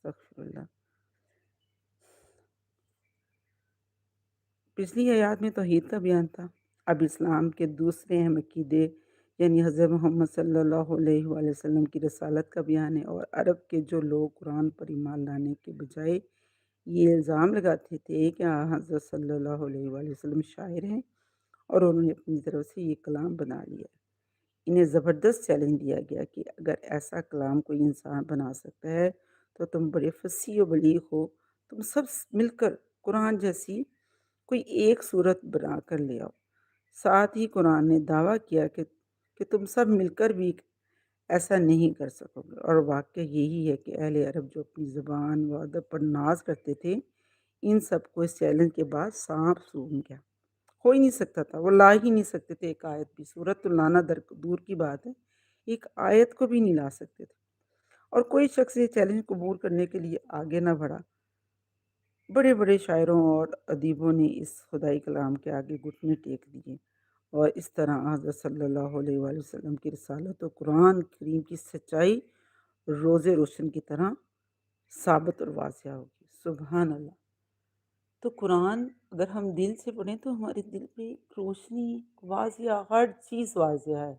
استغفر اللہ۔ پچھلی آیات میں توحید کا بیان تھا، اب اسلام کے دوسرے اہم عقیدے یعنی حضرت محمد صلی اللہ علیہ وآلہ وسلم کی رسالت کا بیان ہے۔ اور عرب کے جو لوگ قرآن پر ایمان لانے کے بجائے یہ الزام لگاتے تھے کہ حضرت صلی اللہ علیہ وآلہ وسلم شاعر ہیں اور انہوں نے اپنی طرف سے یہ کلام بنا لیا، انہیں زبردست چیلنج دیا گیا کہ اگر ایسا کلام کوئی انسان بنا سکتا ہے تو تم بڑے فصیح و بلیغ ہو، تم سب مل کر قرآن جیسی کوئی ایک صورت بنا کر لے آؤ۔ ساتھ ہی قرآن نے دعویٰ کیا کہ تم سب مل کر بھی ایسا نہیں کر سکو گے، اور واقعہ یہی ہے کہ اہل عرب جو اپنی زبان و ادب پر ناز کرتے تھے، ان سب کو اس چیلنج کے بعد سانپ سونگھ گیا، ہو ہی نہیں سکتا تھا، وہ لا ہی نہیں سکتے تھے ایک آیت بھی، سورت تو لانا دور کی بات ہے، ایک آیت کو بھی نہیں لا سکتے تھے، اور کوئی شخص یہ چیلنج قبول کرنے کے لیے آگے نہ بڑھا۔ بڑے بڑے شاعروں اور ادیبوں نے اس خدائی کلام کے آگے گھٹنے ٹیک دیے، اور اس طرح حضرت صلی اللہ علیہ وآلہ وسلم کی رسالت و قرآن کریم کی سچائی روز روشن کی طرح ثابت اور واضح ہوگی۔ سبحان اللہ۔ تو قرآن اگر ہم دل سے پڑھیں تو ہمارے دل پہ ایک روشنی، واضح، ہر چیز واضح ہے۔